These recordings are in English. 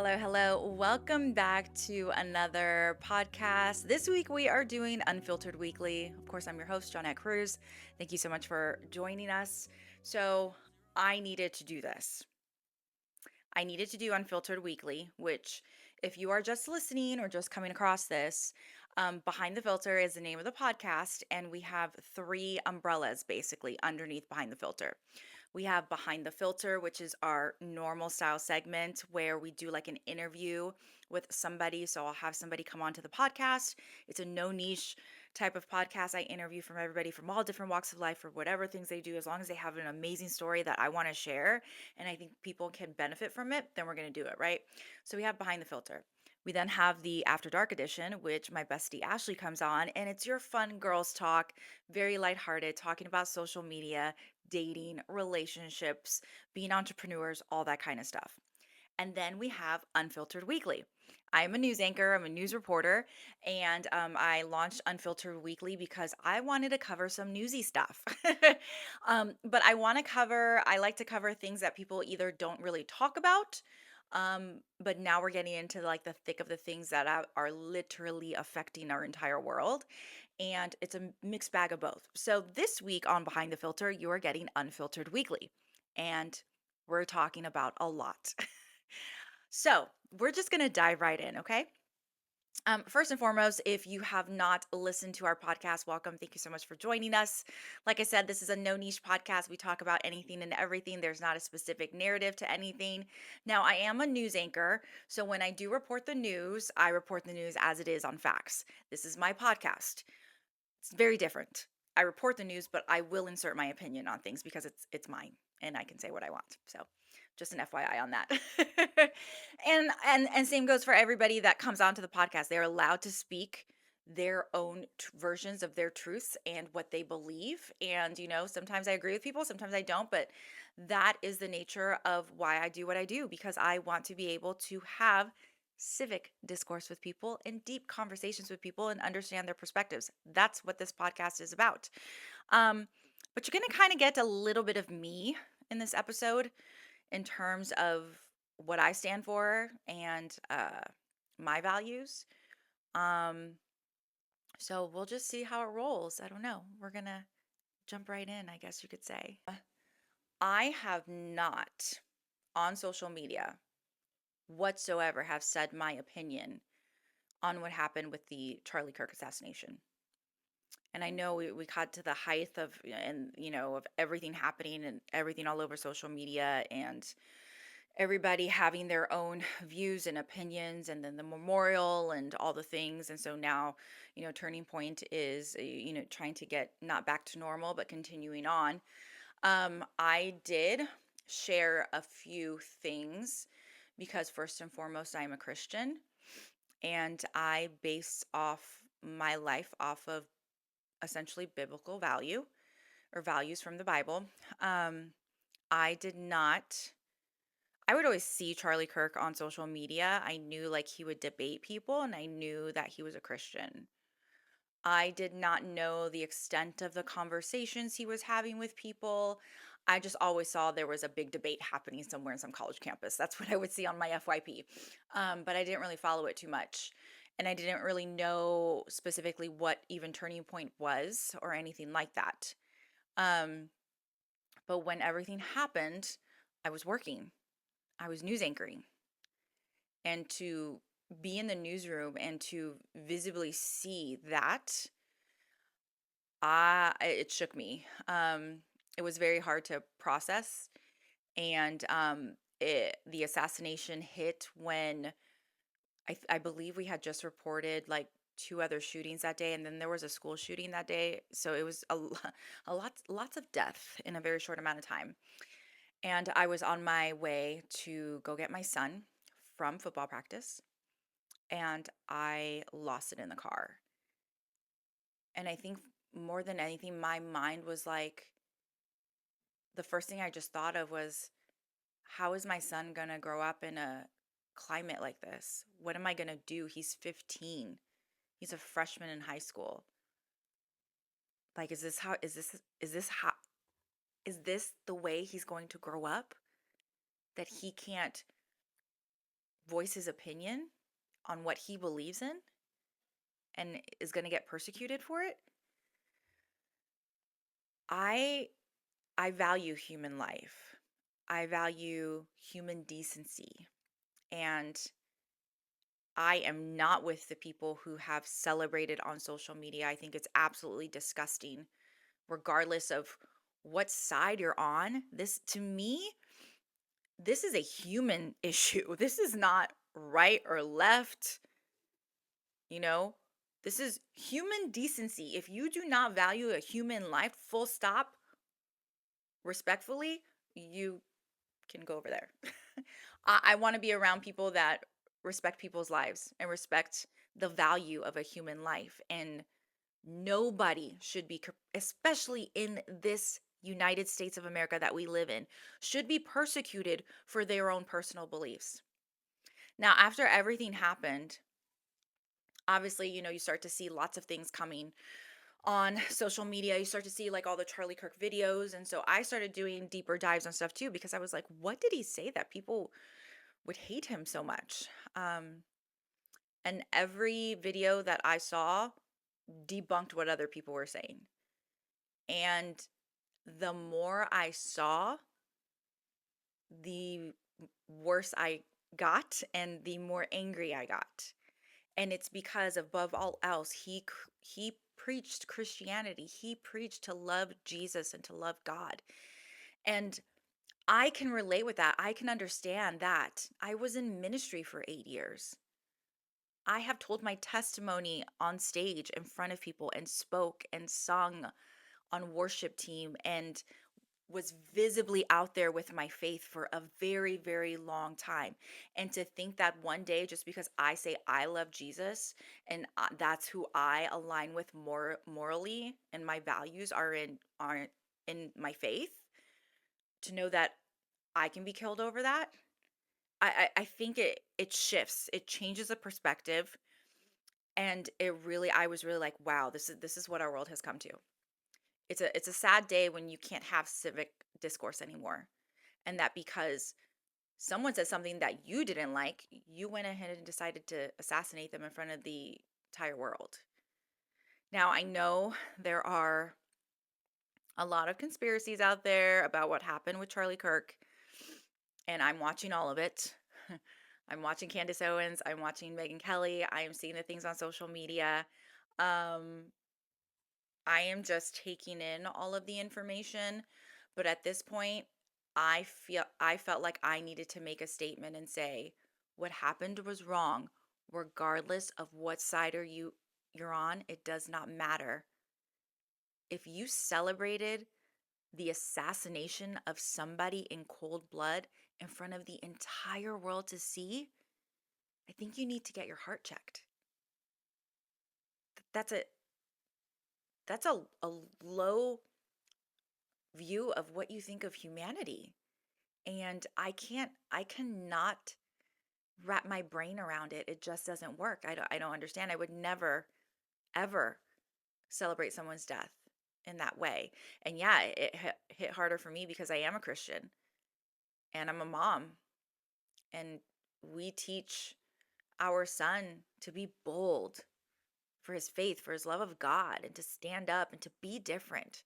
Hello, hello. Welcome back to another podcast. This week we are doing Unfiltered Weekly. Of course, I'm your host, Johnette Cruz. Thank you so much for joining us. So, I needed to do this. I needed to do Unfiltered Weekly, which, if you are just listening or just coming across this, Behind the Filter is the name of the podcast, and we have three umbrellas basically underneath Behind the Filter. We have Behind the Filter, which is our normal style segment where we do like an interview with somebody. So I'll have somebody come onto the podcast. It's a no niche type of podcast. I interview from everybody from all different walks of life for whatever things they do, as long as they have an amazing story that I want to share and I think people can benefit from it, then we're going to do it, right? So we have Behind the Filter. We then have the After Dark edition, which my bestie Ashley comes on, and it's your fun girls talk, very lighthearted, talking about social media, dating, relationships, being entrepreneurs, all that kind of stuff. And then we have Unfiltered Weekly. I'm a news anchor, I'm a news reporter, and I launched Unfiltered Weekly because I wanted to cover some newsy stuff. But I like to cover things that people either don't really talk about. But now we're getting into like the thick of the things that are literally affecting our entire world. And it's a mixed bag of both. So this week on Behind the Filter, you are getting Unfiltered Weekly. And we're talking about a lot. So we're just going to dive right in, okay? First and foremost, if you have not listened to our podcast, welcome. Thank you so much for joining us. Like I said, this is a no niche podcast. We talk about anything and everything. There's not a specific narrative to anything. Now, I am a news anchor. So when I do report the news, I report the news as it is on facts. This is my podcast. It's very different. I report the news, but I will insert my opinion on things because it's mine and I can say what I want. So just an FYI on that. And same goes for everybody that comes onto the podcast. They're allowed to speak their own versions of their truths and what they believe. And sometimes I agree with people, sometimes I don't, but that is the nature of why I do what I do, because I want to be able to have civic discourse with people and deep conversations with people and understand their perspectives. That's what this podcast is about. Um, but you're going to kind of get a little bit of me in this episode in terms of what I stand for and my values. Um, so we'll just see how it rolls. I don't know. We're going to jump right in, I guess you could say. I have not on social media whatsoever have said my opinion on what happened with the Charlie Kirk assassination. And I know we got to the height of of everything happening and everything all over social media and everybody having their own views and opinions, and then the memorial and all the things. And so now, turning point is trying to get not back to normal but continuing on. I did share a few things because first and foremost I am a Christian, and I base off my life off of essentially biblical value or values from the Bible. Um, I did not, I would always see Charlie Kirk on social media. I knew like he would debate people and I knew that he was a Christian. I did not know the extent of the conversations he was having with people. I just always saw there was a big debate happening somewhere in some college campus. That's what I would see on my FYP. But I didn't really follow it too much. And I didn't really know specifically what even Turning Point was or anything like that. Um, but when everything happened, I was working, I was news anchoring. And to be in the newsroom and to visibly see that, it shook me. It was very hard to process, and the assassination hit when I believe we had just reported like two other shootings that day, and then there was a school shooting that day. So it was lots of death in a very short amount of time. And I was on my way to go get my son from football practice, and I lost it in the car. And I think more than anything, my mind was like, the first thing I just thought of was, how is my son going to grow up in a climate like this? What am I going to do? He's 15. He's a freshman in high school. Like, is this the way he's going to grow up? That he can't voice his opinion on what he believes in and is going to get persecuted for it. I I value human life. I value human decency. And I am not with the people who have celebrated on social media. I think it's absolutely disgusting, regardless of what side you're on. This, to me, this is a human issue. This is not right or left, you know? This is human decency. If you do not value a human life, full stop, respectfully, you can go over there. I want to be around people that respect people's lives and respect the value of a human life. And nobody should be, especially in this United States of America that we live in, should be persecuted for their own personal beliefs. Now, after everything happened, obviously, you start to see lots of things coming on social media. You start to see like all the Charlie Kirk videos. And so I started doing deeper dives on stuff too, because I was like, what did he say that people would hate him so much? And every video that I saw debunked what other people were saying. And the more I saw, the worse I got and the more angry I got. And it's because above all else, he preached Christianity. He preached to love Jesus and to love God. And I can relate with that. I can understand that. I was in ministry for 8 years. I have told my testimony on stage in front of people and spoke and sung on worship team and was visibly out there with my faith for a very, very long time. And to think that one day, just because I say I love Jesus and that's who I align with more morally and my values are in my faith, to know that I can be killed over that, I think it shifts, it changes the perspective, and I was really like, wow, this is what our world has come to. It's a sad day when you can't have civic discourse anymore. And that because someone said something that you didn't like, you went ahead and decided to assassinate them in front of the entire world. Now, I know there are a lot of conspiracies out there about what happened with Charlie Kirk, and I'm watching all of it. I'm watching Candace Owens, I'm watching Megyn Kelly, I am seeing the things on social media. Um, I am just taking in all of the information, but at this point, I felt like I needed to make a statement and say what happened was wrong, regardless of what side you're on. It does not matter. If you celebrated the assassination of somebody in cold blood in front of the entire world to see, I think you need to get your heart checked. That's a that's a low view of what you think of humanity. And I cannot wrap my brain around it. It just doesn't work. I don't understand. I would never ever celebrate someone's death in that way. And yeah, it hit harder for me because I am a Christian and I'm a mom, and we teach our son to be bold for his faith, for his love of God, and to stand up and to be different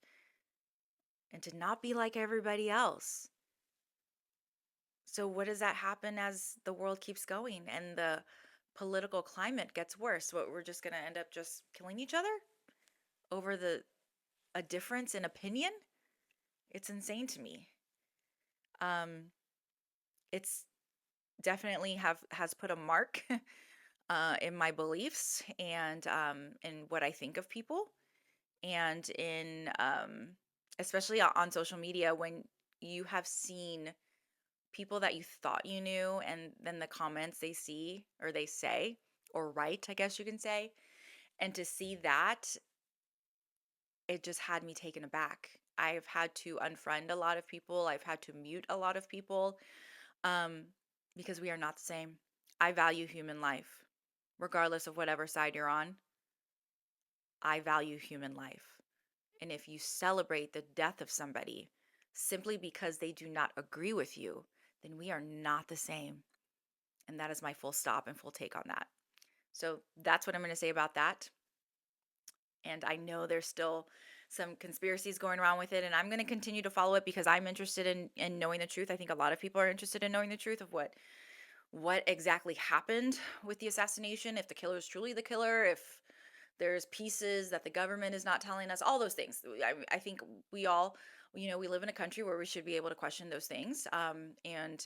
and to not be like everybody else. So what does that happen as the world keeps going and the political climate gets worse? What, we're just going to end up just killing each other over the a difference in opinion? It's insane to me. Um it's definitely have has put a mark in my beliefs and in what I think of people, and in especially on social media, when you have seen people that you thought you knew and then the comments they see or they say or write, I guess you can say, and to see that, it just had me taken aback. I've had to unfriend a lot of people, I've had to mute a lot of people, um because we are not the same. I value human life regardless of whatever side you're on. I value human life. And if you celebrate the death of somebody simply because they do not agree with you, then we are not the same. And that is my full stop and full take on that. So that's what I'm going to say about that. And I know there's still some conspiracies going around with it, and I'm going to continue to follow it because I'm interested in knowing the truth. I think a lot of people are interested in knowing the truth of what exactly happened with the assassination, if the killer is truly the killer, if there's pieces that the government is not telling us, all those things. I think we all, we live in a country where we should be able to question those things. And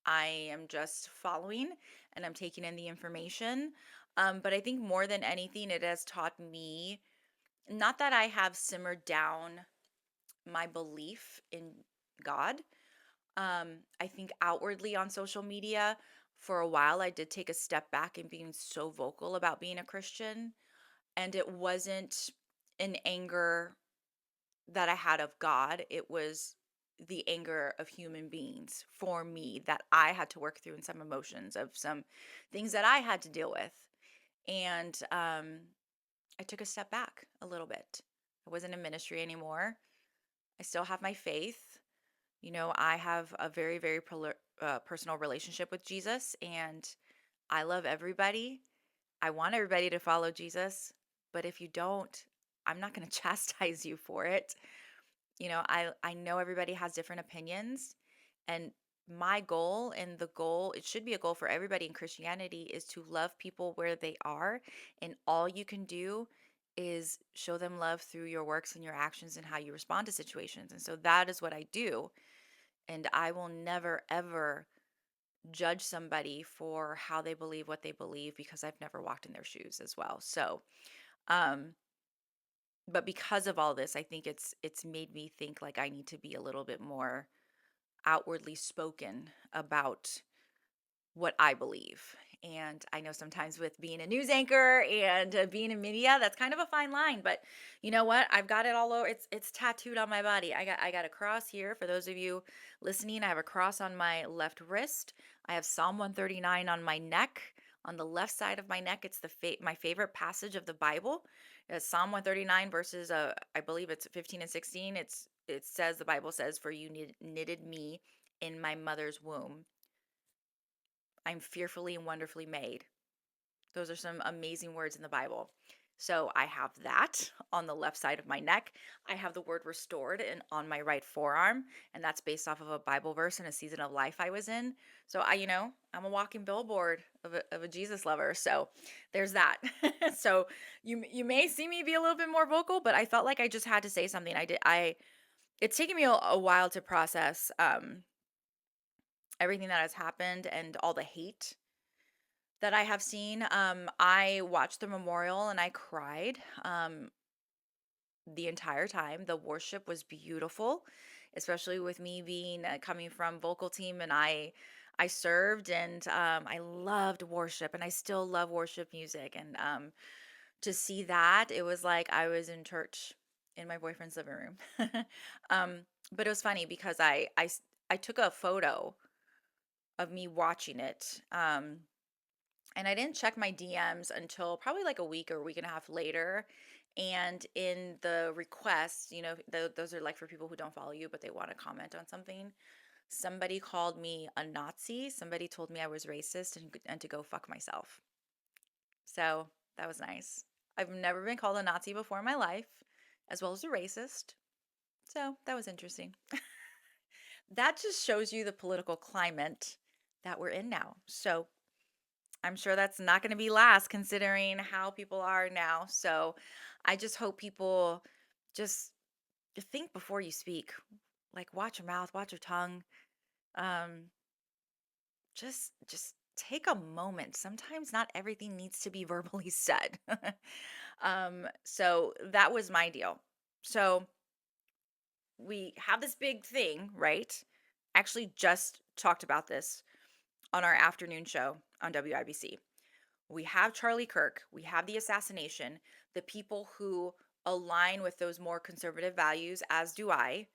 I am just following and I'm taking in the information. But I think more than anything, it has taught me, not that I have simmered down my belief in God. I think outwardly on social media, for a while, I did take a step back in being so vocal about being a Christian. And it wasn't an anger that I had of God, it was the anger of human beings for me that I had to work through in some emotions of some things that I had to deal with. And I took a step back a little bit. I wasn't in ministry anymore. I still have my faith. I have a very, very personal relationship with Jesus, and I love everybody. I want everybody to follow Jesus, but if you don't, I'm not going to chastise you for it. I know everybody has different opinions, and my goal, and the goal, it should be a goal for everybody in Christianity, is to love people where they are, and all you can do is show them love through your works and your actions and how you respond to situations. And so that is what I do, and I will never ever judge somebody for how they believe what they believe because I've never walked in their shoes as well. So, um but because of all this, I think it's made me think like I need to be a little bit more outwardly spoken about what I believe. And I know sometimes with being a news anchor and being in media, that's kind of a fine line. But you know what? I've got it all over. It's tattooed on my body. I got a cross here. For those of you listening, I have a cross on my left wrist. I have Psalm 139 on my neck. On the left side of my neck, it's my favorite passage of the Bible. Psalm 139 verses, I believe it's 15 and 16. It says, the Bible says, "For you knitted me in my mother's womb. I'm fearfully and wonderfully made." Those are some amazing words in the Bible. So I have that on the left side of my neck. I have the word restored on my right forearm, and that's based off of a Bible verse in a season of life I was in. So I'm a walking billboard of a Jesus lover. So there's that. So you may see me be a little bit more vocal, but I felt like I just had to say something. It's taken me a while to process everything that has happened and all the hate that I have seen. I watched the memorial and I cried the entire time. The worship was beautiful, especially with me being coming from vocal team, and I served, and I loved worship, and I still love worship music. And to see that, it was like I was in church in my boyfriend's living room. But it was funny because I took a photo of me watching it. And I didn't check my DMs until probably like a week or a week and a half later. And in the requests, those are like for people who don't follow you, but they want to comment on something. Somebody called me a Nazi. Somebody told me I was racist and to go fuck myself. So that was nice. I've never been called a Nazi before in my life, as well as a racist. So that was interesting. That just shows you the political climate that we're in now. So I'm sure that's not going to be last considering how people are now. So I just hope people just think before you speak. Like watch your mouth, watch your tongue. Um just take a moment. Sometimes not everything needs to be verbally said. So that was my deal. So we have this big thing, right? Actually just talked about this on our afternoon show on WIBC. We have Charlie Kirk, we have the assassination, the people who align with those more conservative values, as do I,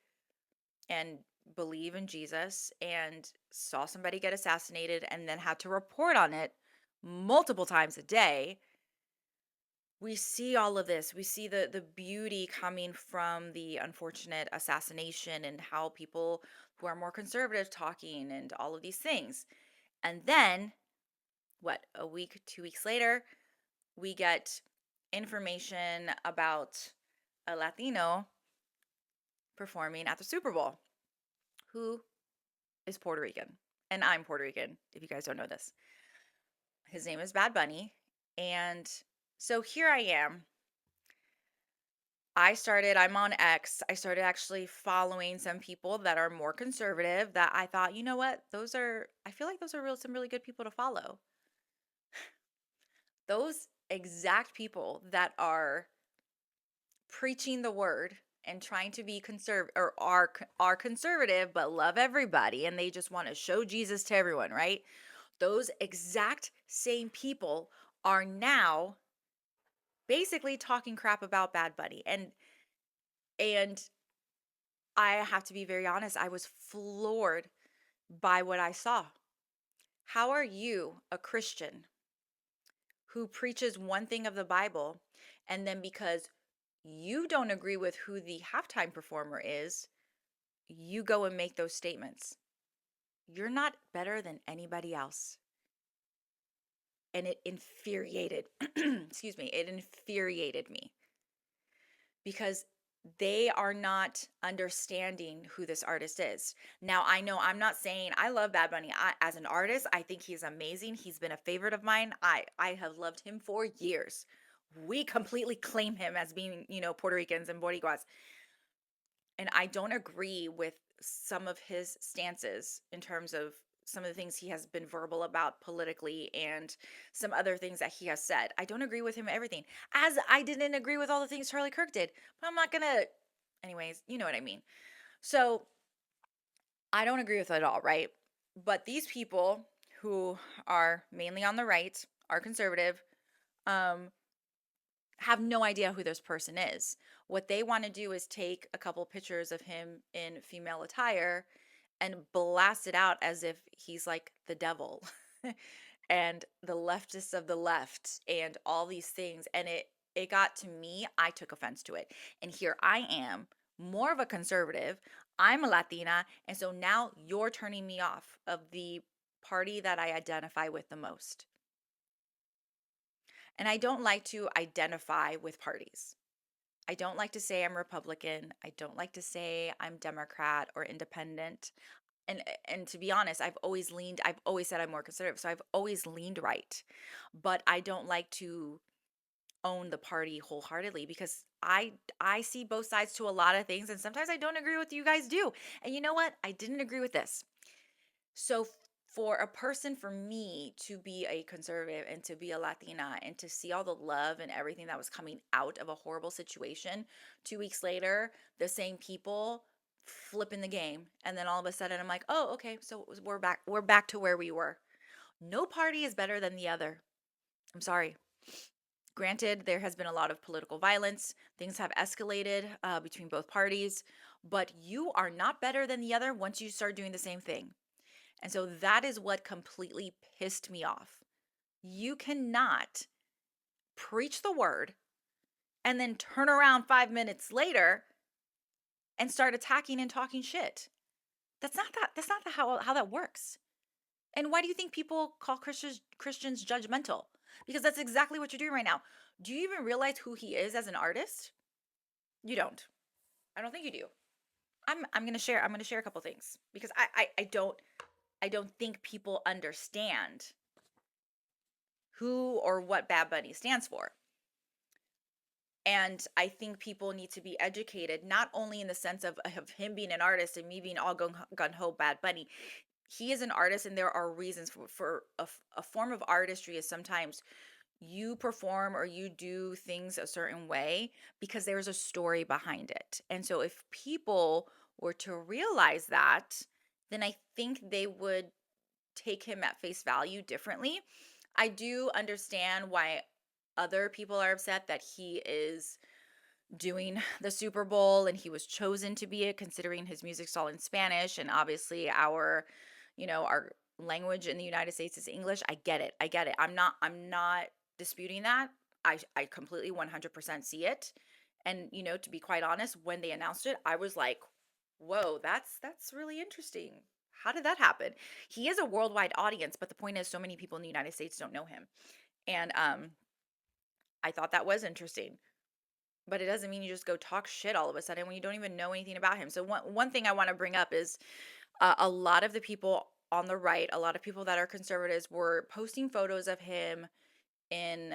and believe in Jesus, and saw somebody get assassinated and then had to report on it multiple times a day. We see all of this. We see the beauty coming from the unfortunate assassination and how people who are more conservative talking and all of these things. And then, what, a week, 2 weeks later, we get information about a Latino performing at the Super Bowl who is Puerto Rican. And I'm Puerto Rican, if you guys don't know this. His name is Bad Bunny. And so here I am. I'm on X. I started actually following some people that are more conservative that I thought, you know what? I feel like those are some really good people to follow. Those exact people that are preaching the word and trying to be conservative or are conservative but love everybody and they just want to show Jesus to everyone, right? Those exact same people are now basically talking crap about Bad Bunny. And I have to be very honest, I was floored by what I saw. How are you, a Christian who preaches one thing of the Bible, and then because you don't agree with who the halftime performer is, you go and make those statements? You're not better than anybody else. And it infuriated, excuse me, it infuriated me because they are not understanding who this artist is. Now, I know I'm not saying I love Bad Bunny. As an artist, I think he's amazing. He's been a favorite of mine. I have loved him for years. We completely claim him as being, Puerto Ricans and Boricuas. And I don't agree with some of his stances in terms of some of the things he has been verbal about politically and some other things that he has said. I don't agree with him everything. As I didn't agree with all the things Charlie Kirk did. But I'm not going to anyways, you know what I mean. So, I don't agree with it at all, right? But these people who are mainly on the right, are conservative, um have no idea who this person is. What they want to do is take a couple pictures of him in female attire and blast it out as if he's like the devil and the leftists of the left and all these things. And it got to me, I took offense to it. And here I am, more of a conservative. I'm a Latina, and so now you're turning me off of the party that I identify with the most. And I don't like to identify with parties. I don't like to say I'm Republican. I don't like to say I'm Democrat or independent. And to be honest, I've always said I'm more conservative. So I've always leaned right. But I don't like to own the party wholeheartedly because I see both sides to a lot of things and sometimes I don't agree with you guys do. And you know what? I didn't agree with this. So for a person, for me to be a conservative and to be a Latina and to see all the love and everything that was coming out of a horrible situation, 2 weeks later, the same people flipping the game. And then all of a sudden I'm like, oh, okay, so we're back to where we were. No party is better than the other. I'm sorry. Granted, there has been a lot of political violence. Things have escalated between both parties, but you are not better than the other once you start doing the same thing. And so that is what completely pissed me off. You cannot preach the word and then turn around 5 minutes later and start attacking and talking shit. That's not how that works. And why do you think people call Christians judgmental? Because that's exactly what you're doing right now. Do you even realize who he is as an artist? You don't. I don't think you do. I'm gonna share a couple things because I don't think people understand who or what Bad Bunny stands for. And I think people need to be educated, not only in the sense of him being an artist and me being all gun ho Bad Bunny. He is an artist, and there are reasons for a form of artistry is sometimes you perform or you do things a certain way because there's a story behind it. And so if people were to realize that, then I think they would take him at face value differently. I do understand why other people are upset that he is doing the Super Bowl and he was chosen to be it, considering his music's all in Spanish and obviously our language in the United States is English. I get it. I get it. I'm not disputing that. I completely 100% see it. And to be quite honest, when they announced it, I was like, "Whoa, that's really interesting. how did that happen? He is a worldwide audience, but the point is so many people in the United States don't know him. And I thought that was interesting. But it doesn't mean you just go talk shit all of a sudden when you don't even know anything about him. So one thing I want to bring up is a lot of the people on the right, a lot of people that are conservatives were posting photos of him in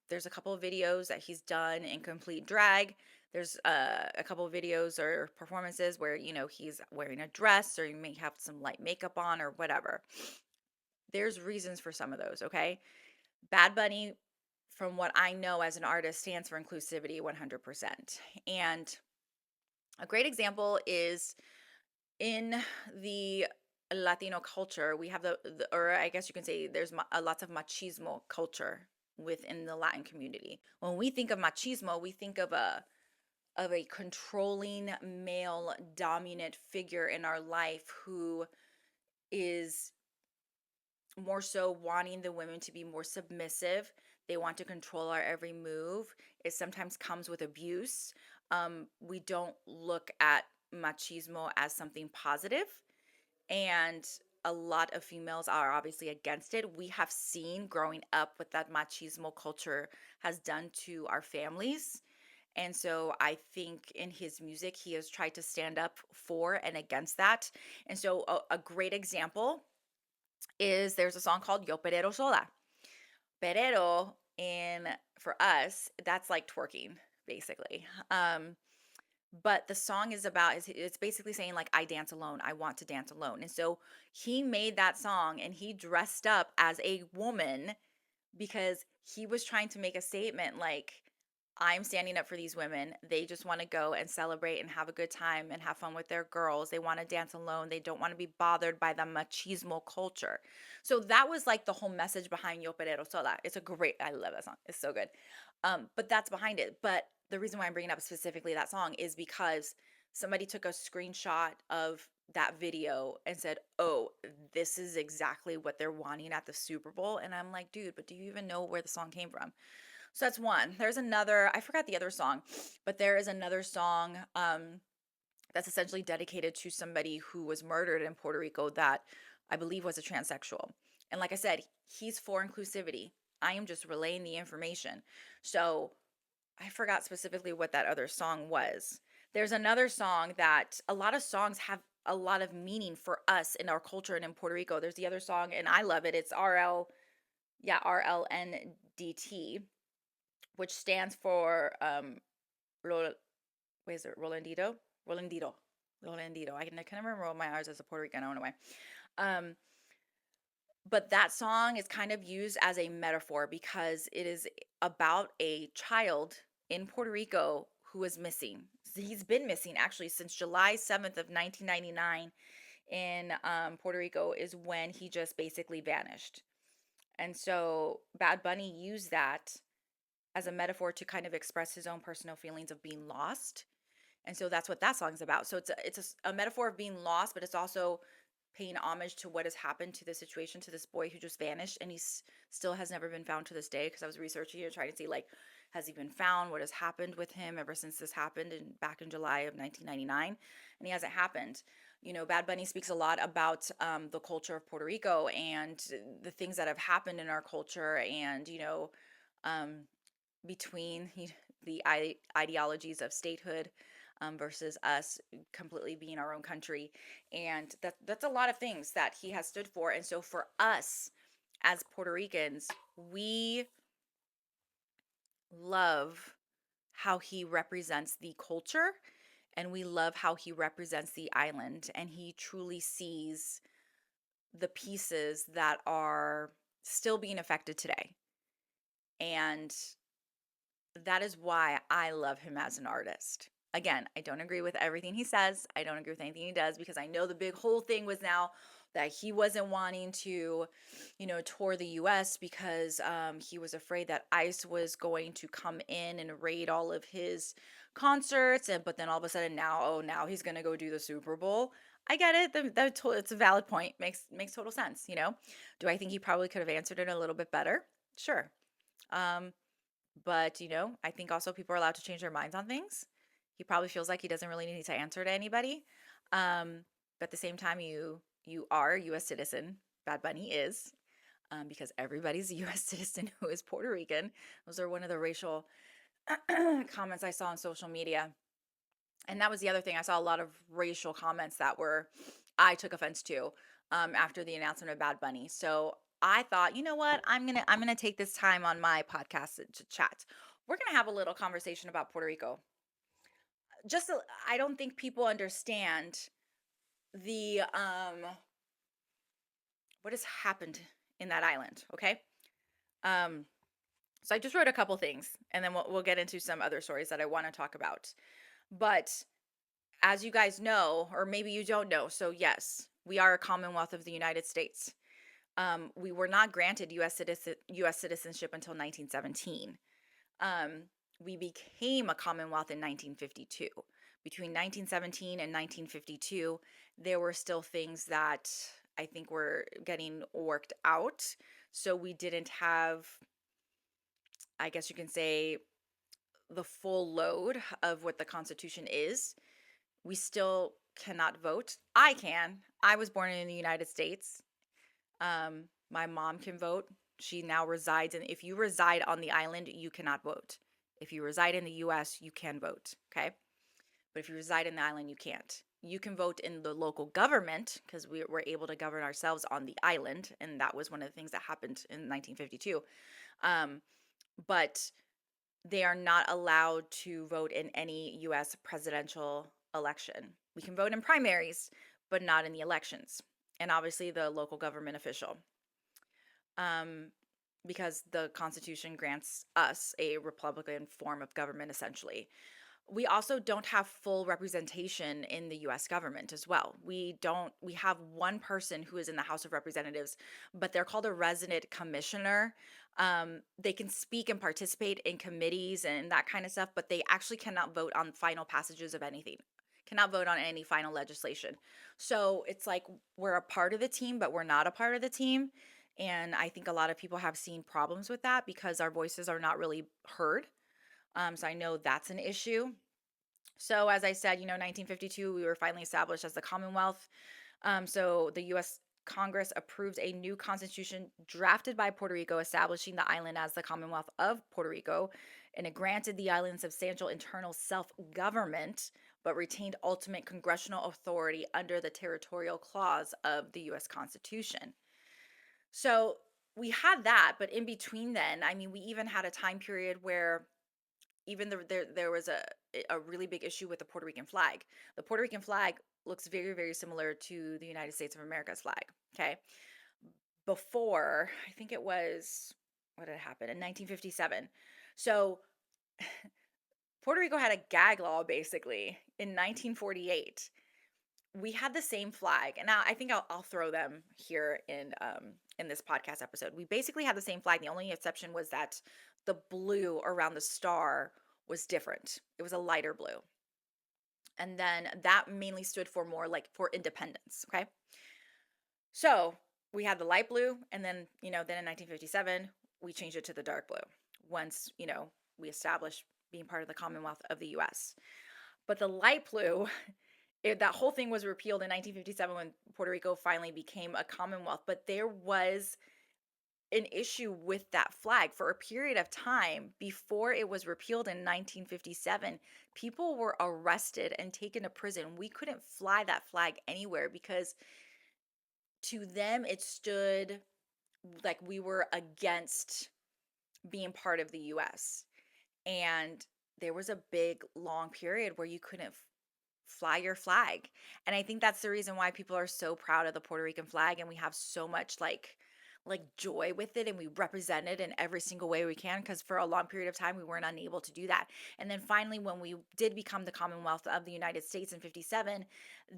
there's a couple of videos that he's done in complete drag. There's a couple of videos or performances where he's wearing a dress or you may have some light makeup on or whatever. There's reasons for some of those, okay? Bad Bunny, from what I know as an artist, stands for inclusivity 100%. And a great example is in the Latino culture, we have or I guess you can say there's lots of machismo culture within the Latin community. When we think of machismo, we think of a controlling male dominant figure in our life who is more so wanting the women to be more submissive. They want to control our every move. It sometimes comes with abuse. We don't look at machismo as something positive, and a lot of females are obviously against it. We have seen growing up what that machismo culture has done to our families. And so I think in his music, he has tried to stand up for and against that. And so a great example is there's a song called Yo Perero Sola. Perero in for us, that's like twerking, basically. But the song is about is it's basically saying like I dance alone. I want to dance alone. And so he made that song and he dressed up as a woman because he was trying to make a statement like I'm standing up for these women. They just want to go and celebrate and have a good time and have fun with their girls. They want to dance alone. They don't want to be bothered by the machismo culture. So that was like the whole message behind Yo Perero Sola. I love that song. It's so good. But that's behind it. But the reason why I'm bringing up specifically that song is because somebody took a screenshot of that video and said, "Oh, this is exactly what they're wanting at the Super Bowl." And I'm like, "Dude, but do you even know where the song came from?" So that's one. There's another, I forgot the other song, but there is another song that's essentially dedicated to somebody who was murdered in Puerto Rico that I believe was a transsexual. And like I said, he's for inclusivity. I am just relaying the information. So I forgot specifically what that other song was. There's another song that a lot of songs have a lot of meaning for us in our culture and in Puerto Rico. There's the other song, and I love it. It's RLNDT, which stands for what is it, Rolandito? Rolandito. Rolandito. I can never roll my R's as a Puerto Rican. I don't know why. Um, but that song is kind of used as a metaphor because it is about a child in Puerto Rico who is missing. He's been missing actually since July 7th of 1999 in Puerto Rico is when he just basically vanished. And so Bad Bunny used that as a metaphor to kind of express his own personal feelings of being lost. And so that's what that song's about. So it's a metaphor of being lost, but it's also paying homage to what has happened to the situation to this boy who just vanished and still has never been found to this day because I was researching it trying to see like has he been found, what has happened with him ever since this happened back in July of 1999, and he hasn't happened. Bad Bunny speaks a lot about the culture of Puerto Rico and the things that have happened in our culture and um, between the ideologies of statehood versus us completely being our own country, and that's a lot of things that he has stood for. And so for us as Puerto Ricans, we love how he represents the culture and we love how he represents the island, and he truly sees the pieces that are still being affected today. And that is why I love him as an artist. Again, I don't agree with everything he says. I don't agree with anything he does because I know the big whole thing was now that he wasn't wanting to, tour the US because he was afraid that ICE was going to come in and raid all of his concerts. But then all of a sudden now he's going to go do the Super Bowl. I get it. It's a valid point. Makes total sense. Do I think he probably could have answered it a little bit better? Sure. Um, but, I think also people are allowed to change their minds on things. He probably feels like he doesn't really need to answer to anybody. But at the same time, you are a U.S. citizen. Bad Bunny is, because everybody's a U.S. citizen who is Puerto Rican. Those are one of the racial comments I saw on social media. And that was the other thing. I saw a lot of racial comments that I took offense to after the announcement of Bad Bunny. So I thought, you know what? I'm gonna take this time on my podcast to chat. We're gonna have a little conversation about Puerto Rico. I don't think people understand the what has happened in that island. Okay. Um, so I just wrote a couple things, and then we'll get into some other stories that I want to talk about. But as you guys know, or maybe you don't know, so yes, we are a Commonwealth of the United States. We were not granted U.S. citizenship until 1917. Um, we became a Commonwealth in 1952. Between 1917 and 1952, there were still things that I think were getting worked out. So we didn't have, I guess you can say, the full load of what the Constitution is. We still cannot vote. I can. I was born in the United States. My mom can vote. She now resides in, if you reside on the island, you cannot vote. If you reside in the US, you can vote. Okay. But if you reside in the island, you can't. You can vote in the local government because we were able to govern ourselves on the island. And that was one of the things that happened in 1952. But they are not allowed to vote in any US presidential election. We can vote in primaries, but not in the elections. And obviously the local government official. Because the Constitution grants us a Republican form of government, essentially. We also don't have full representation in the US government as well. We have one person who is in the House of Representatives, but they're called a resident commissioner. They can speak and participate in committees and that kind of stuff, but they actually cannot vote on final passages of anything, cannot vote on any final legislation. So it's like we're a part of the team, but we're not a part of the team. And I think a lot of people have seen problems with that because our voices are not really heard. So I know that's an issue. So as I said, 1952, we were finally established as the Commonwealth. So the U.S. Congress approved a new constitution drafted by Puerto Rico, establishing the island as the Commonwealth of Puerto Rico, and it granted the island substantial internal self-government, but retained ultimate congressional authority under the territorial clause of the U.S. Constitution. So we had that, but in between then, I mean, we even had a time period where even there was a really big issue with the Puerto Rican flag. The Puerto Rican flag looks very, very similar to the United States of America's flag. Okay. Before, I think it was, what did happen in 1957? So Puerto Rico had a gag law basically in 1948. We had the same flag, and now I think I'll throw them here in this podcast episode. We basically had the same flag. The only exception was that the blue around the star was different. It was a lighter blue, and then that mainly stood for more like for independence. Okay, so we had the light blue, and then then in 1957 we changed it to the dark blue. Once we established being part of the Commonwealth of the U.S. But the light blue that whole thing was repealed in 1957 when Puerto Rico finally became a Commonwealth. But there was an issue with that flag for a period of time before it was repealed in 1957. People were arrested and taken to prison. We couldn't fly that flag anywhere because to them it stood like we were against being part of the US. And there was a big long period where you couldn't fly your flag. And I think that's the reason why people are so proud of the Puerto Rican flag and we have so much like joy with it and we represent it in every single way we can because for a long period of time we weren't unable to do that. And then finally when we did become the Commonwealth of the United States in 57,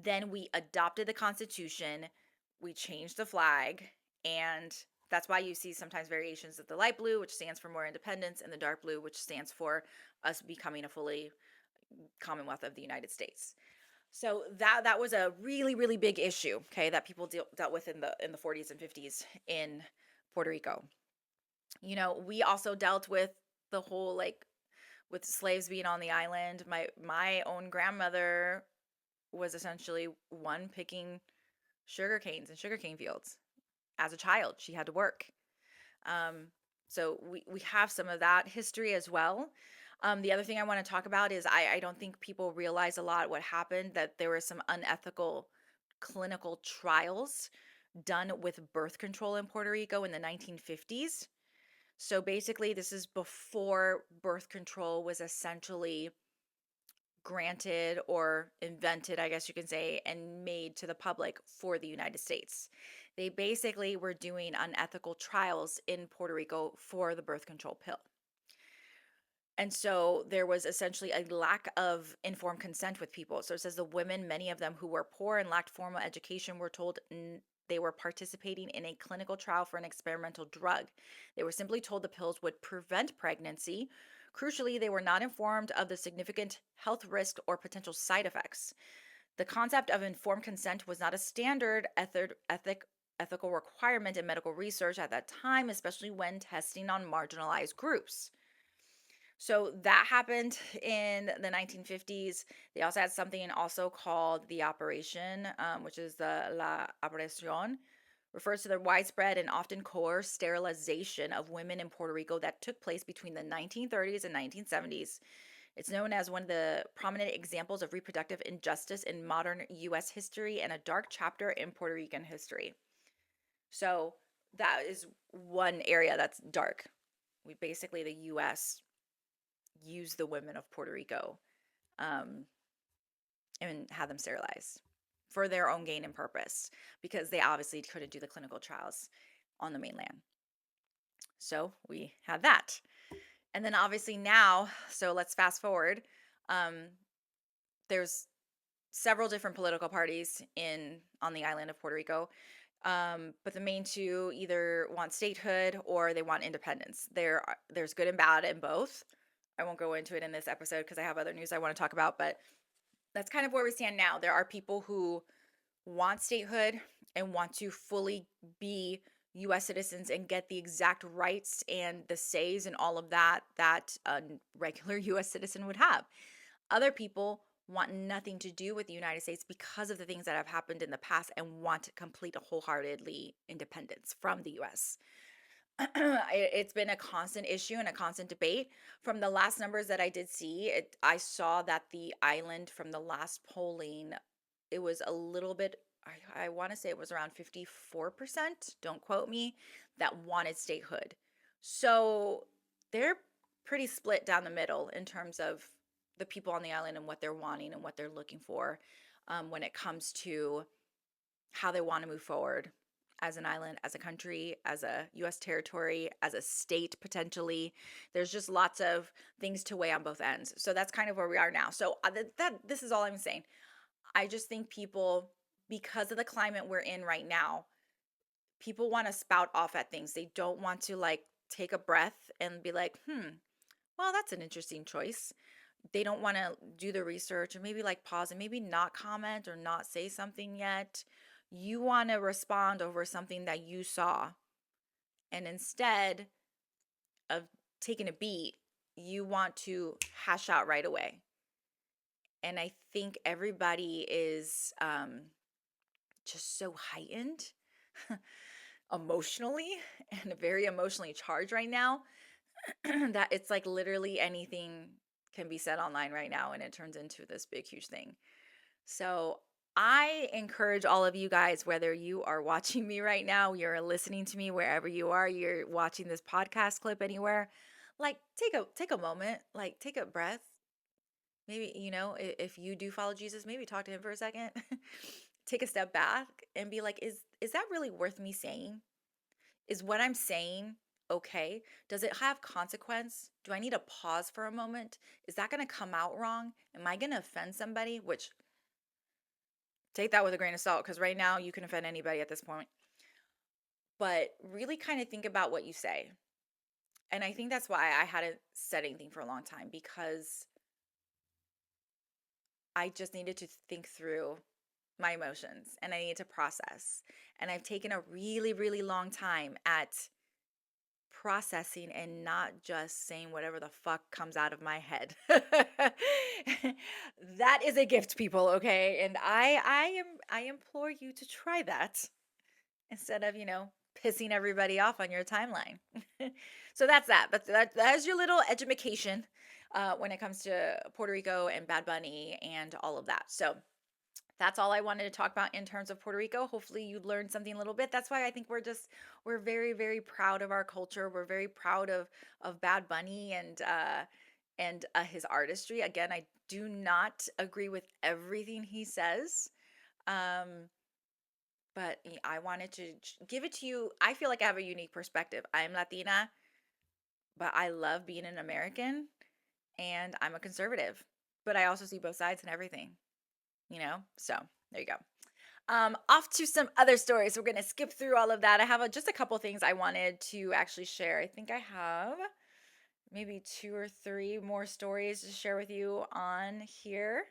then we adopted the Constitution, we changed the flag, and that's why you see sometimes variations of the light blue, which stands for more independence, and the dark blue, which stands for us becoming a fully Commonwealth of the United States. So that was a really, really big issue, okay, that people dealt with in the 40s and 50s in Puerto Rico. We also dealt with the whole with slaves being on the island. My own grandmother was essentially one picking sugar canes and sugarcane fields. As a child, she had to work. Um, so we have some of that history as well. The other thing I want to talk about is I don't think people realize a lot what happened, that there were some unethical clinical trials done with birth control in Puerto Rico in the 1950s. So basically, this is before birth control was essentially granted or invented, I guess you can say, and made to the public for the United States. They basically were doing unethical trials in Puerto Rico for the birth control pill. And so there was essentially a lack of informed consent with people. So it says the women, many of them who were poor and lacked formal education, were told they were participating in a clinical trial for an experimental drug. They were simply told the pills would prevent pregnancy. Crucially, they were not informed of the significant health risk or potential side effects. The concept of informed consent was not a standard ethical requirement in medical research at that time, especially when testing on marginalized groups. So that happened in the 1950s. They also had something also called the operation, which is the La Operación, refers to the widespread and often coerced sterilization of women in Puerto Rico that took place between the 1930s and 1970s. It's known as one of the prominent examples of reproductive injustice in modern U.S. history and a dark chapter in Puerto Rican history. So that is one area that's dark. We basically, the U.S. use the women of Puerto Rico um, and had them sterilized for their own gain and purpose because they obviously couldn't do the clinical trials on the mainland. So we had that. And then obviously now, so let's fast forward. Um, there's several different political parties in on the island of Puerto Rico. But the main two either want statehood or they want independence. There's good and bad in both. I won't go into it in this episode because I have other news I want to talk about, but that's kind of where we stand now. There are people who want statehood and want to fully be US citizens and get the exact rights and the says and all of that that a regular US citizen would have. Other people want nothing to do with the United States because of the things that have happened in the past and want complete wholeheartedly independence from the US. It's been a constant issue and a constant debate. From the last numbers that I did see, I saw that the island from the last polling, it was a little bit, I want to say it was around 54%, don't quote me, that wanted statehood. So they're pretty split down the middle in terms of the people on the island and what they're wanting and what they're looking for when it comes to how they want to move forward as an island, as a country, as a US territory, as a state potentially. There's just lots of things to weigh on both ends. So that's kind of where we are now. So this is all I'm saying. I just think people, because of the climate we're in right now, people want to spout off at things. They don't want to like take a breath and be like, well, that's an interesting choice. They don't want to do the research or maybe like pause and maybe not comment or not say something yet. You want to respond over something that you saw. And instead of taking a beat, you want to hash out right away. And I think everybody is just so heightened emotionally and very emotionally charged right now that it's like literally anything can be said online right now and it turns into this big, huge thing. So I encourage all of you guys, whether you are watching me right now, you're listening to me wherever you are, you're watching this podcast clip anywhere, like take a moment, like take a breath. Maybe, if you do follow Jesus, maybe talk to him for a second. Take a step back and be like, is that really worth me saying? Is what I'm saying okay? Does it have consequence? Do I need to pause for a moment? Is that going to come out wrong? Am I going to offend somebody? Which, take that with a grain of salt because right now you can offend anybody at this point. But really kind of think about what you say. And I think that's why I hadn't said anything for a long time because I just needed to think through my emotions and I need to process. And I've taken a really, really long time at processing and not just saying whatever the fuck comes out of my head. That is a gift, people, okay? And I implore you to try that instead of, pissing everybody off on your timeline. So that's that. But that is your little education when it comes to Puerto Rico and Bad Bunny and all of that. So that's all I wanted to talk about in terms of Puerto Rico. Hopefully you learned something a little bit. That's why I think we're very, very proud of our culture. We're very proud of Bad Bunny and his artistry. Again, I do not agree with everything he says. Um, but I wanted to give it to you. I feel like I have a unique perspective. I'm Latina, but I love being an American, and I'm a conservative. But I also see both sides and everything. So there you go. Off to some other stories. We're gonna skip through all of that. I have just a couple things I wanted to actually share. I think I have maybe two or three more stories to share with you on here.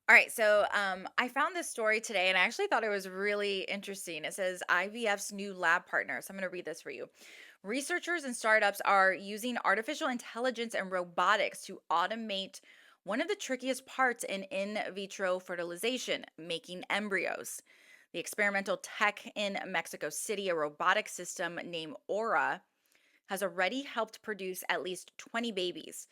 All right, so I found this story today, and I actually thought it was really interesting. It says IVF's new lab partner. So I'm going to read this for you. Researchers and startups are using artificial intelligence and robotics to automate one of the trickiest parts in vitro fertilization, making embryos. The experimental tech in Mexico City, a robotic system named Aura, has already helped produce at least 20 babies,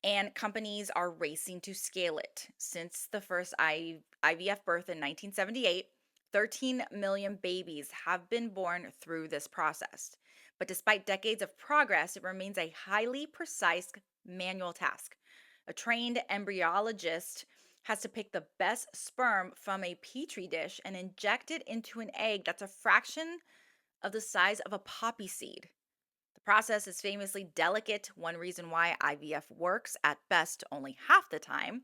and companies are racing to scale it. Since the first IVF birth in 1978, 13 million babies have been born through this process. But despite decades of progress, it remains a highly precise manual task. A trained embryologist has to pick the best sperm from a petri dish and inject it into an egg that's a fraction of the size of a poppy seed. The process is famously delicate, one reason why IVF works at best only half the time.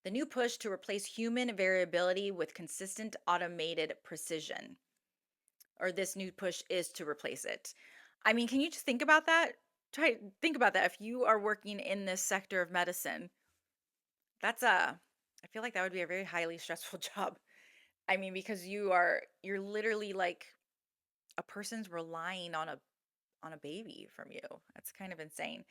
The new push to replace human variability with consistent automated precision, or this new push is to replace it. I mean, can you just think about that? Try think about that. If you are working in this sector of medicine, that's I feel like that would be a very highly stressful job. I mean, because you're literally like a person's relying on a baby from you. That's kind of insane.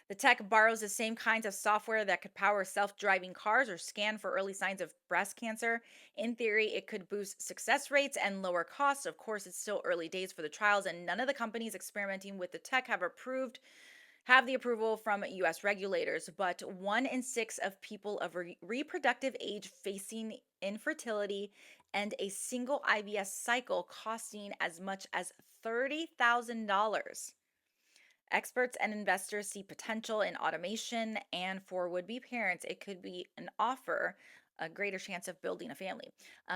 The tech borrows the same kinds of software that could power self driving cars or scan for early signs of breast cancer. In theory, it could boost success rates and lower costs. Of course, it's still early days for the trials, and none of the companies experimenting with the tech have the approval from US regulators. But 1 in 6 of people of reproductive age facing infertility, and a single IVF cycle costing as much as $30,000. Experts and investors see potential in automation, and for would be parents, it could be an offer a greater chance of building a family.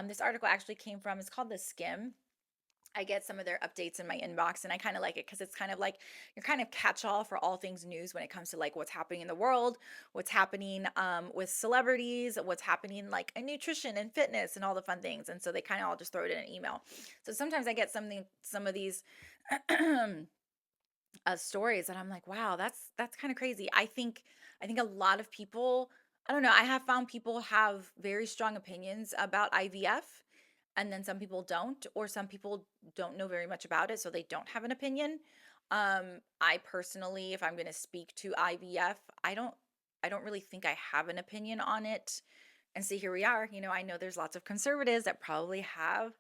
This article actually came from, it's called The Skim. I get some of their updates in my inbox, and I kind of like it because it's kind of like you're kind of catch all for all things news when it comes to like what's happening in the world, what's happening with celebrities, what's happening like in nutrition and fitness and all the fun things. And so they kind of all just throw it in an email. So sometimes I get some of these stories that I'm like, wow, that's kind of crazy. I think a lot of people, I don't know, I have found people have very strong opinions about IVF, and then some people don't, or some people don't know very much about it, so they don't have an opinion. I personally, if I'm going to speak to IVF, I don't really think I have an opinion on it. And see, here we are. I know there's lots of conservatives that probably have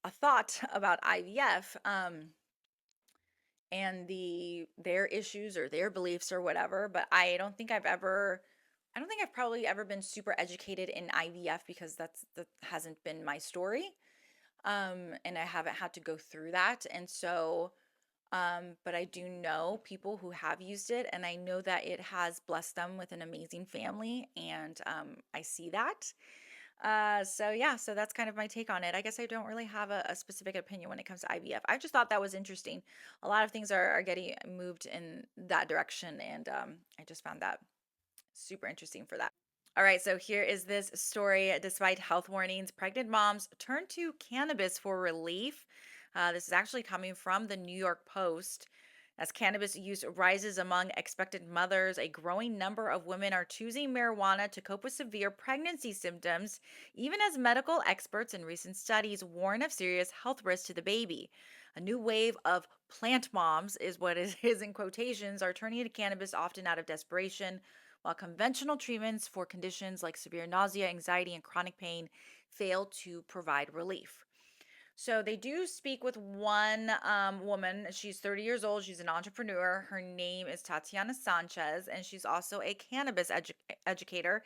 a thought about IVF. And their issues or their beliefs or whatever, but I don't think I've probably ever been super educated in IVF because that hasn't been my story. And I haven't had to go through that. And so but I do know people who have used it, and I know that it has blessed them with an amazing family, and I see that. So yeah, so that's kind of my take on it. I guess I don't really have a specific opinion when it comes to IVF. I just thought that was interesting. A lot of things are getting moved in that direction, and I just found that super interesting for that. All right, so here is this story. Despite health warnings, pregnant moms turn to cannabis for relief. This is actually coming from the New York Post. As cannabis use rises among expectant mothers, a growing number of women are choosing marijuana to cope with severe pregnancy symptoms, even as medical experts in recent studies warn of serious health risks to the baby. A new wave of plant moms, is what it is in quotations, are turning to cannabis often out of desperation, while conventional treatments for conditions like severe nausea, anxiety, and chronic pain fail to provide relief. So they do speak with one woman. She's 30 years old. She's an entrepreneur. Her name is Tatiana Sanchez, and she's also a cannabis educator.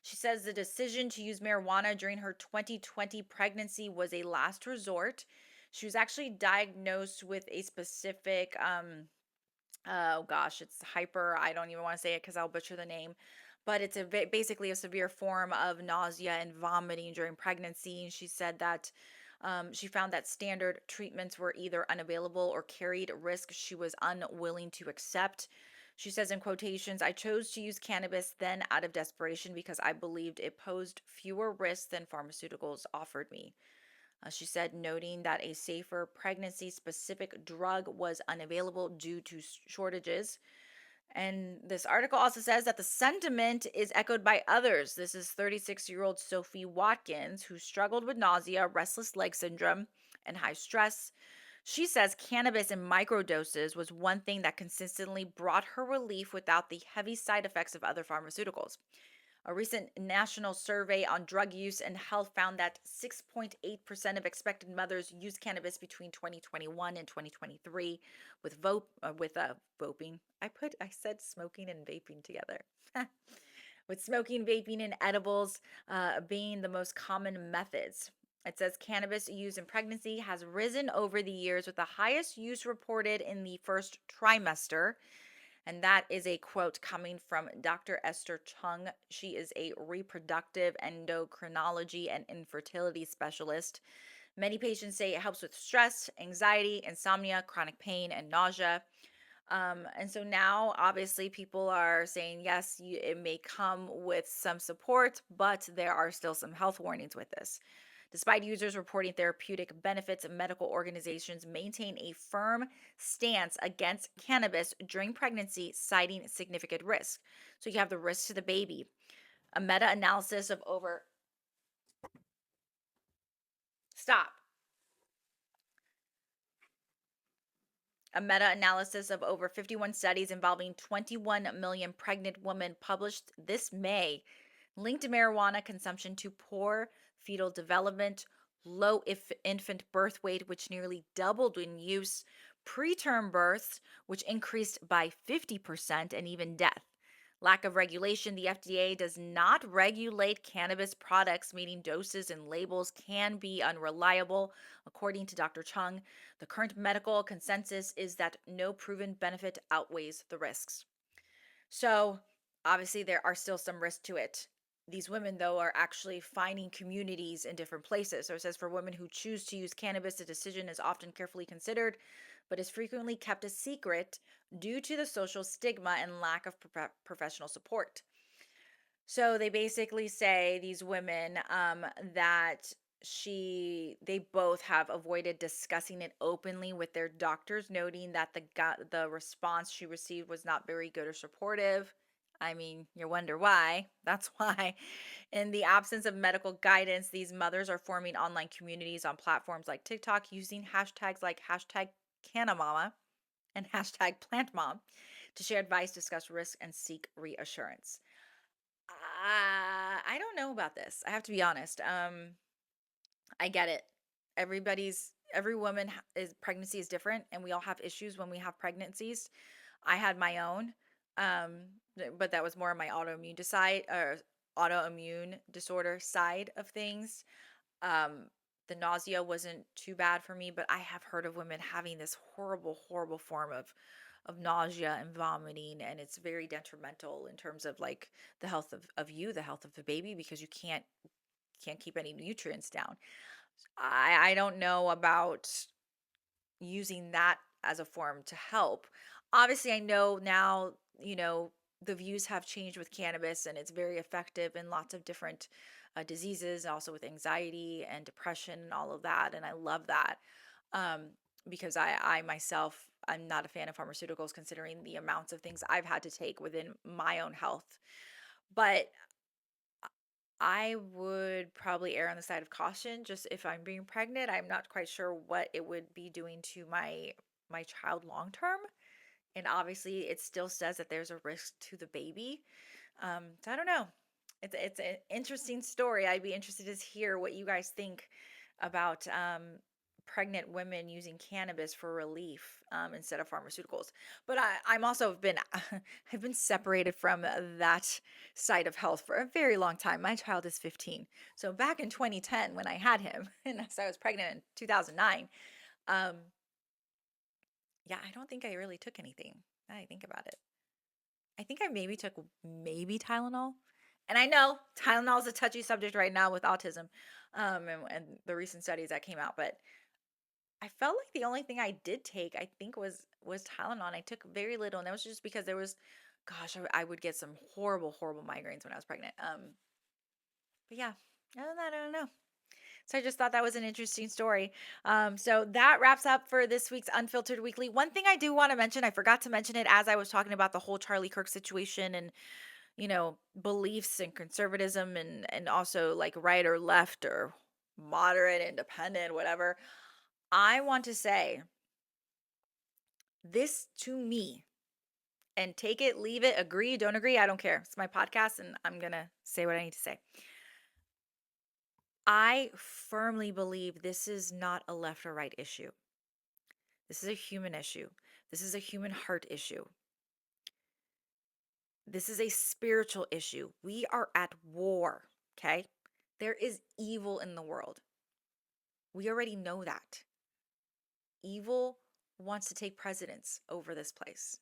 She says the decision to use marijuana during her 2020 pregnancy was a last resort. She was actually diagnosed with a specific, oh gosh, it's hyper. I don't even want to say it because I'll butcher the name. But it's basically a severe form of nausea and vomiting during pregnancy. And she said that she found that standard treatments were either unavailable or carried risk she was unwilling to accept. She says in quotations, I chose to use cannabis then out of desperation because I believed it posed fewer risks than pharmaceuticals offered me. She said, noting that a safer pregnancy specific drug was unavailable due to shortages. And this article also says that the sentiment is echoed by others. This is 36-year-old Sophie Watkins, who struggled with nausea, restless leg syndrome, and high stress. She says cannabis in microdoses was one thing that consistently brought her relief without the heavy side effects of other pharmaceuticals. A recent national survey on drug use and health found that 6.8% of expected mothers used cannabis between 2021 and 2023, with vaping. I said smoking and vaping together. With smoking, vaping, and edibles being the most common methods. It says cannabis use in pregnancy has risen over the years, with the highest use reported in the first trimester. And that is a quote coming from Dr. Esther Chung. She is a reproductive endocrinology and infertility specialist. Many patients say it helps with stress, anxiety, insomnia, chronic pain, and nausea. And so now, obviously, people are saying, yes, it may come with some support, but there are still some health warnings with this. Despite users reporting therapeutic benefits, medical organizations maintain a firm stance against cannabis during pregnancy, citing significant risk. So you have the risk to the baby. A meta analysis of over, stop. A meta analysis of over 51 studies involving 21 million pregnant women published this May linked marijuana consumption to poor fetal development, low infant birth weight, which nearly doubled in use, preterm births, which increased by 50%, and even death. Lack of regulation. The FDA does not regulate cannabis products, meaning doses and labels can be unreliable. According to Dr. Chung, the current medical consensus is that no proven benefit outweighs the risks. So, obviously, there are still some risks to it. These women, though, are actually finding communities in different places. So it says for women who choose to use cannabis, the decision is often carefully considered, but is frequently kept a secret due to the social stigma and lack of professional support. So they basically say, these women, that they both have avoided discussing it openly with their doctors, noting that the response she received was not very good or supportive. I mean, you wonder why. That's why. In the absence of medical guidance, these mothers are forming online communities on platforms like TikTok using hashtags like hashtag Canamama and hashtag PlantMom to share advice, discuss risks, and seek reassurance. I don't know about this. I have to be honest. I get it. Every woman is pregnancy is different, and we all have issues when we have pregnancies. I had my own, but that was more on my autoimmune disorder side of things. Um, the nausea wasn't too bad for me, but I have heard of women having this horrible, horrible form of nausea and vomiting, and it's very detrimental in terms of like the health the health of the baby, because you can't keep any nutrients down. I don't know about using that as a form to help. Obviously, I know now, the views have changed with cannabis, and it's very effective in lots of different diseases, also with anxiety and depression and all of that. And I love that, um, because I myself, I'm not a fan of pharmaceuticals considering the amounts of things I've had to take within my own health. But I would probably err on the side of caution. Just if I'm being pregnant, I'm not quite sure what it would be doing to my child long term. And obviously, it still says that there's a risk to the baby. So I don't know. It's an interesting story. I'd be interested to hear what you guys think about pregnant women using cannabis for relief instead of pharmaceuticals. But I'm also been I've been separated from that side of health for a very long time. My child is 15, so back in 2010 when I had him, and so I was pregnant in 2009. Um, yeah, I don't think I really took anything. Now I think about it. I think I maybe took maybe Tylenol. And I know Tylenol is a touchy subject right now with autism, and the recent studies that came out. But I felt like the only thing I did take, I think, was Tylenol. And I took very little, and that was just because there was, gosh, I would get some horrible, horrible migraines when I was pregnant. But yeah, other than that, I don't know. So I just thought that was an interesting story. So that wraps up for this week's Unfiltered Weekly. One thing I do want to mention, I forgot to mention it as I was talking about the whole Charlie Kirk situation and beliefs and conservatism and also like right or left or moderate, independent, whatever. I want to say this to me, and take it, leave it, agree, don't agree, I don't care. It's my podcast and I'm going to say what I need to say. I firmly believe this is not a left or right issue. This is a human issue. This is a human heart issue. This is a spiritual issue. We are at war, okay? There is evil in the world. We already know that. Evil wants to take precedence over this place.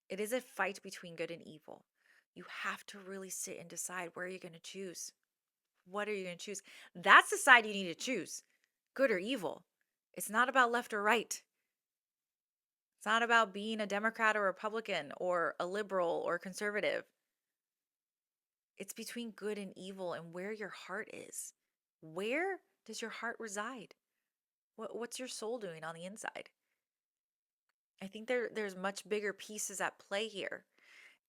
It is a fight between good and evil. You have to really sit and decide where you're going to choose. What are you going to choose? That's the side you need to choose, good or evil. It's not about left or right. It's not about being a Democrat or Republican or a liberal or conservative. It's between good and evil and where your heart is. Where does your heart reside? What's your soul doing on the inside? I think there's much bigger pieces at play here.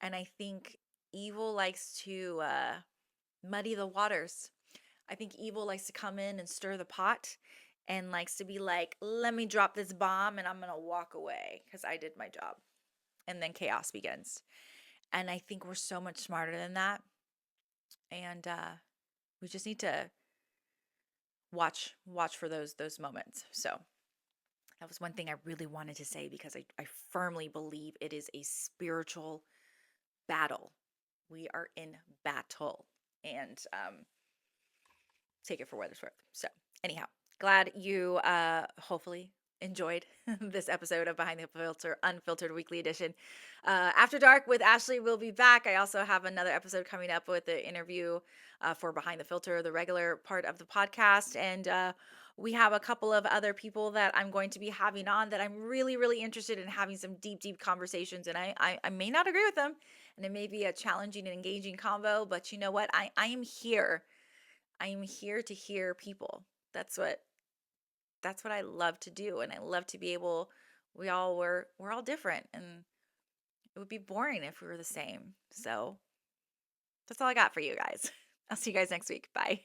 And I think evil likes to muddy the waters. I think evil likes to come in and stir the pot and likes to be like, let me drop this bomb and I'm going to walk away because I did my job. And then chaos begins. And I think we're so much smarter than that. And we just need to watch for those moments. So that was one thing I really wanted to say because I firmly believe it is a spiritual battle. We are in battle. And take it for what it's worth. So anyhow, glad you hopefully enjoyed this episode of Behind the Filter Unfiltered Weekly Edition. After Dark with Ashley will be back. I also have another episode coming up with the interview for Behind the Filter, the regular part of the podcast. And we have a couple of other people that I'm going to be having on that I'm really, really interested in having some deep, deep conversations. And I may not agree with them, and it may be a challenging and engaging convo, but you know what? I am here. I am here to hear people. That's what I love to do, and I love to be able. We're all different, and it would be boring if we were the same. So that's all I got for you guys. I'll see you guys next week. Bye.